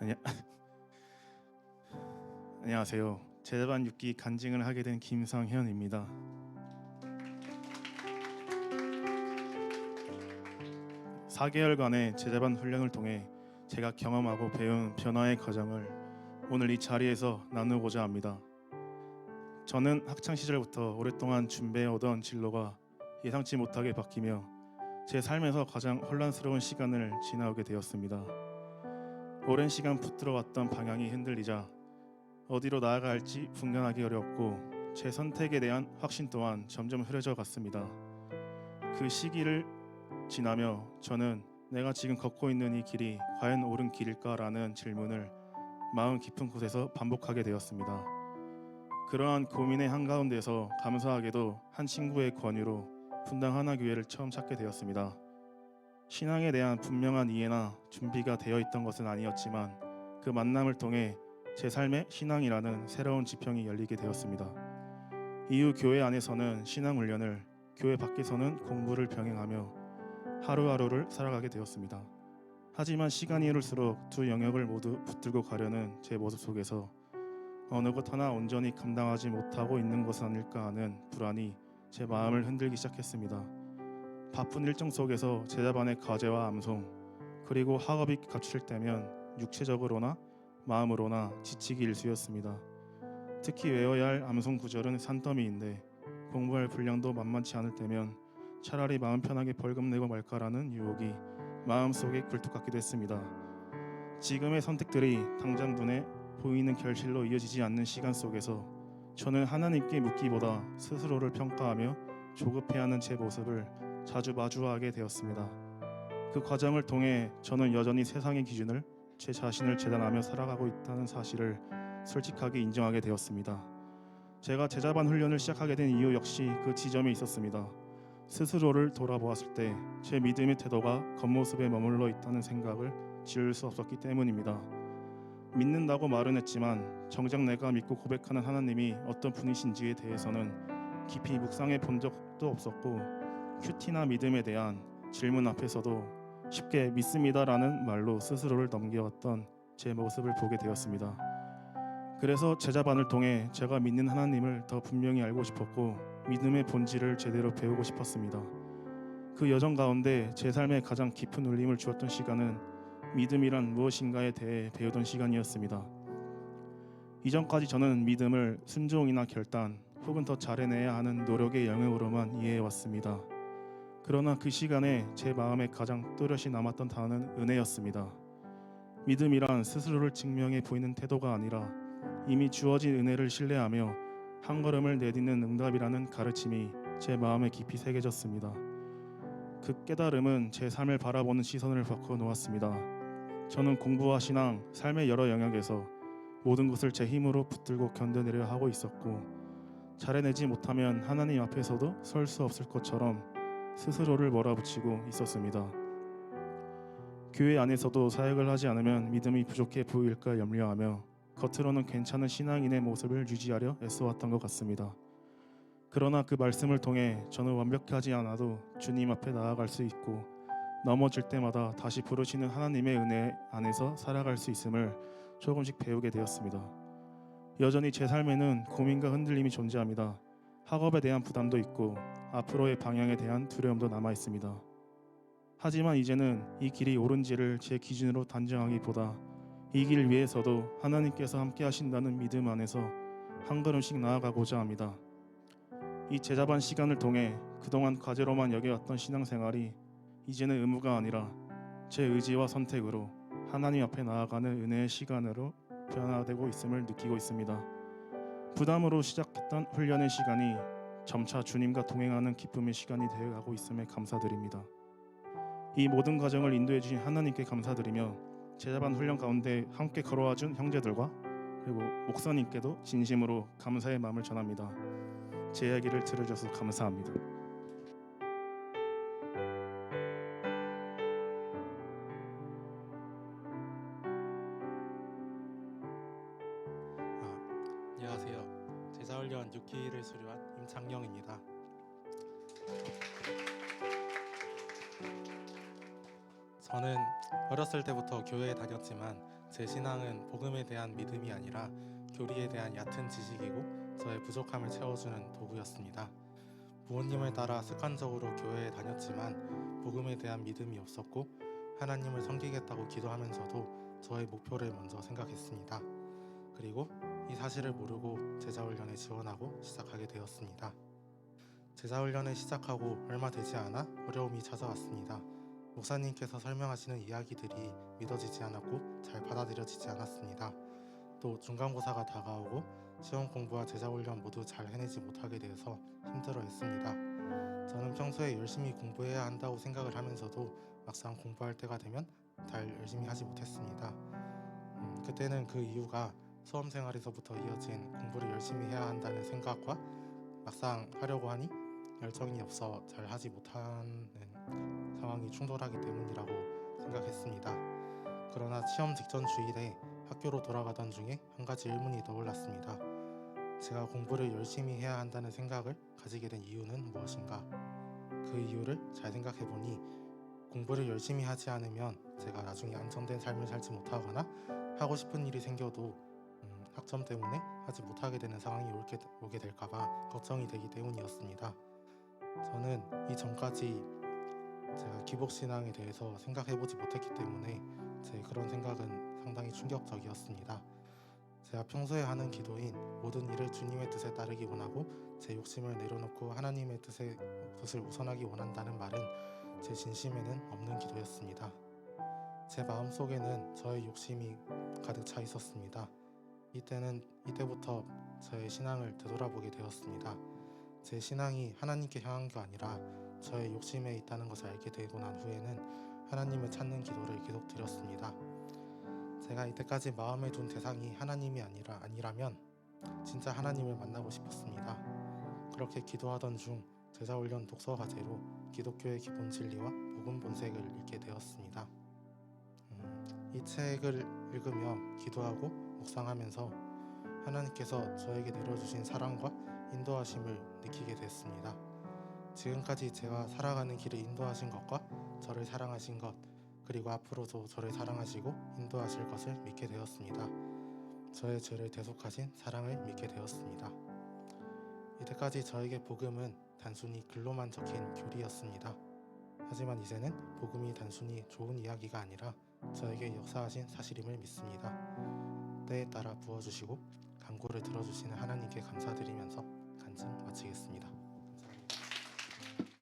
아니, 안녕하세요. 제자반 6기 간증을 하게 된 김상현입니다. (4 개월간의) 제자반 훈련을 통해 제가 경험하고 배운 변화의 과정을 오늘 이 자리에서 나누고자 합니다. 저는 학창 시절부터 오랫동안 준비해오던 진로가 예상치 못하게 바뀌며 제 삶에서 가장 혼란스러운 시간을 지나오게 되었습니다. 오랜 시간 붙들어왔던 방향이 흔들리자 어디로 나아가야 할지 분간하기 어려웠고 제 선택에 대한 확신 또한 점점 흐려져 갔습니다. 그 시기를 지나며 저는 내가 지금 걷고 있는 이 길이 과연 옳은 길일까라는 질문을 마음 깊은 곳에서 반복하게 되었습니다. 그러한 고민의 한가운데서 감사하게도 한 친구의 권유로 분당 하나교회를 처음 찾게 되었습니다. 신앙에 대한 분명한 이해나 준비가 되어 있던 것은 아니었지만 그 만남을 통해 제 삶의 신앙이라는 새로운 지평이 열리게 되었습니다. 이후 교회 안에서는 신앙 훈련을, 교회 밖에서는 공부를 병행하며 하루하루를 살아가게 되었습니다. 하지만 시간이 흐를수록 두 영역을 모두 붙들고 가려는 제 모습 속에서 어느 것 하나 온전히 감당하지 못하고 있는 것은 아닐까 하는 불안이 제 마음을 흔들기 시작했습니다. 바쁜 일정 속에서 제자반의 과제와 암송, 그리고 학업이 겹칠 때면 육체적으로나 마음으로나 지치기 일쑤였습니다. 특히 외워야 할 암송 구절은 산더미인데 공부할 분량도 만만치 않을 때면 차라리 마음 편하게 벌금 내고 말까라는 유혹이 마음속에 굴뚝같기도 했습니다. 지금의 선택들이 당장 눈에 보이는 결실로 이어지지 않는 시간 속에서 저는 하나님께 묻기보다 스스로를 평가하며 조급해하는 제 모습을 자주 마주하게 되었습니다. 그 과정을 통해 저는 여전히 세상의 기준을 제 자신을 재단하며 살아가고 있다는 사실을 솔직하게 인정하게 되었습니다. 제가 제자반 훈련을 시작하게 된 이유 역시 그 지점에 있었습니다. 스스로를 돌아보았을 때 제 믿음의 태도가 겉모습에 머물러 있다는 생각을 지울 수 없었기 때문입니다. 믿는다고 말은 했지만 정작 내가 믿고 고백하는 하나님이 어떤 분이신지에 대해서는 깊이 묵상해 본 적도 없었고 큐티나 믿음에 대한 질문 앞에서도 쉽게 믿습니다라는 말로 스스로를 넘겨왔던 제 모습을 보게 되었습니다. 그래서 제자반을 통해 제가 믿는 하나님을 더 분명히 알고 싶었고 믿음의 본질을 제대로 배우고 싶었습니다. 그 여정 가운데 제 삶에 가장 깊은 울림을 주었던 시간은 믿음이란 무엇인가에 대해 배우던 시간이었습니다. 이전까지 저는 믿음을 순종이나 결단 혹은 더 잘해내야 하는 노력의 영역으로만 이해해왔습니다. 그러나 그 시간에 제 마음에 가장 또렷이 남았던 단어는 은혜였습니다. 믿음이란 스스로를 증명해 보이는 태도가 아니라 이미 주어진 은혜를 신뢰하며 한 걸음을 내딛는 응답이라는 가르침이 제 마음에 깊이 새겨졌습니다. 그 깨달음은 제 삶을 바라보는 시선을 바꿔놓았습니다. 저는 공부와 신앙, 삶의 여러 영역에서 모든 것을 제 힘으로 붙들고 견뎌내려 하고 있었고 잘해내지 못하면 하나님 앞에서도 설 수 없을 것처럼 스스로를 몰아붙이고 있었습니다. 교회 안에서도 사역을 하지 않으면 믿음이 부족해 보일까 염려하며 겉으로는 괜찮은 신앙인의 모습을 유지하려 애써왔던 것 같습니다. 그러나 그 말씀을 통해 저는 완벽하지 않아도 주님 앞에 나아갈 수 있고 넘어질 때마다 다시 부르시는 하나님의 은혜 안에서 살아갈 수 있음을 조금씩 배우게 되었습니다. 여전히 제 삶에는 고민과 흔들림이 존재합니다. 학업에 대한 부담도 있고 앞으로의 방향에 대한 두려움도 남아 있습니다. 하지만 이제는 이 길이 옳은지를 제 기준으로 단정하기보다 이 길 위에서도 하나님께서 함께 하신다는 믿음 안에서 한 걸음씩 나아가고자 합니다. 이 제자반 시간을 통해 그동안 과제로만 여겨왔던 신앙생활이 이제는 의무가 아니라 제 의지와 선택으로 하나님 앞에 나아가는 은혜의 시간으로 변화되고 있음을 느끼고 있습니다. 부담으로 시작했던 훈련의 시간이 점차 주님과 동행하는 기쁨의 시간이 되어가고 있음에 감사드립니다. 이 모든 과정을 인도해 주신 하나님께 감사드리며 제자반 훈련 가운데 함께 걸어와 준 형제들과 그리고 목사님께도 진심으로 감사의 마음을 전합니다. 제 이야기를 들어줘서 감사합니다. 안녕하세요. 제자훈련 6기를 수료한 임창영입니다. 저는 어렸을 때부터 교회에 다녔지만 제 신앙은 복음에 대한 믿음이 아니라 교리에 대한 얕은 지식이고 저의 부족함을 채워주는 도구였습니다. 부모님을 따라 습관적으로 교회에 다녔지만 복음에 대한 믿음이 없었고 하나님을 섬기겠다고 기도하면서도 저의 목표를 먼저 생각했습니다. 그리고 이 사실을 모르고 제자훈련에 지원하고 시작하게 되었습니다. 제자훈련을 시작하고 얼마 되지 않아 어려움이 찾아왔습니다. 목사님께서 설명하시는 이야기들이 믿어지지 않았고 잘 받아들여지지 않았습니다. 또 중간고사가 다가오고 시험 공부와 제자훈련 모두 잘 해내지 못하게 되어서 힘들어했습니다. 저는 평소에 열심히 공부해야 한다고 생각을 하면서도 막상 공부할 때가 되면 잘 열심히 하지 못했습니다. 그때는 그 이유가 수험 생활에서부터 이어진 공부를 열심히 해야 한다는 생각과 막상 하려고 하니 열정이 없어 잘 하지 못하는 상황이 충돌하기 때문이라고 생각했습니다. 그러나 시험 직전 주일에 학교로 돌아가던 중에 한 가지 의문이 떠올랐습니다. 제가 공부를 열심히 해야 한다는 생각을 가지게 된 이유는 무엇인가? 그 이유를 잘 생각해보니 공부를 열심히 하지 않으면 제가 나중에 안정된 삶을 살지 못하거나 하고 싶은 일이 생겨도 학점 때문에 하지 못하게 되는 상황이 오게 될까봐 걱정이 되기 때문이었습니다. 저는 이전까지 제가 기복신앙에 대해서 생각해보지 못했기 때문에 제 그런 생각은 상당히 충격적이었습니다. 제가 평소에 하는 기도인 모든 일을 주님의 뜻에 따르기 원하고 제 욕심을 내려놓고 하나님의 뜻을 우선하기 원한다는 말은 제 진심에는 없는 기도였습니다. 제 마음속에는 저의 욕심이 가득 차 있었습니다. 이때부터 저의 신앙을 되돌아보게 되었습니다. 제 신앙이 하나님께 향한 게 아니라 저의 욕심에 있다는 것을 알게 되고 난 후에는 하나님을 찾는 기도를 계속 드렸습니다. 제가 이때까지 마음에 둔 대상이 하나님이 아니라면 진짜 하나님을 만나고 싶었습니다. 그렇게 기도하던 중 제자훈련 독서 과제로 기독교의 기본 진리와 복음 본색을 읽게 되었습니다. 이 책을 읽으며 기도하고 묵상하면서 하나님께서 저에게 내려주신 사랑과 인도하심을 느끼게 됐습니다. 지금까지 제가 살아가는 길을 인도하신 것과 저를 사랑하신 것, 그리고 앞으로도 저를 사랑하시고 인도하실 것을 믿게 되었습니다. 저의 죄를 대속하신 사랑을 믿게 되었습니다. 이때까지 저에게 복음은 단순히 글로만 적힌 교리였습니다. 하지만 이제는 복음이 단순히 좋은 이야기가 아니라 저에게 역사하신 사실임을 믿습니다. 때에 따라 부어주시고 간구를 들어주시는 하나님께 감사드리면서 간증 마치겠습니다.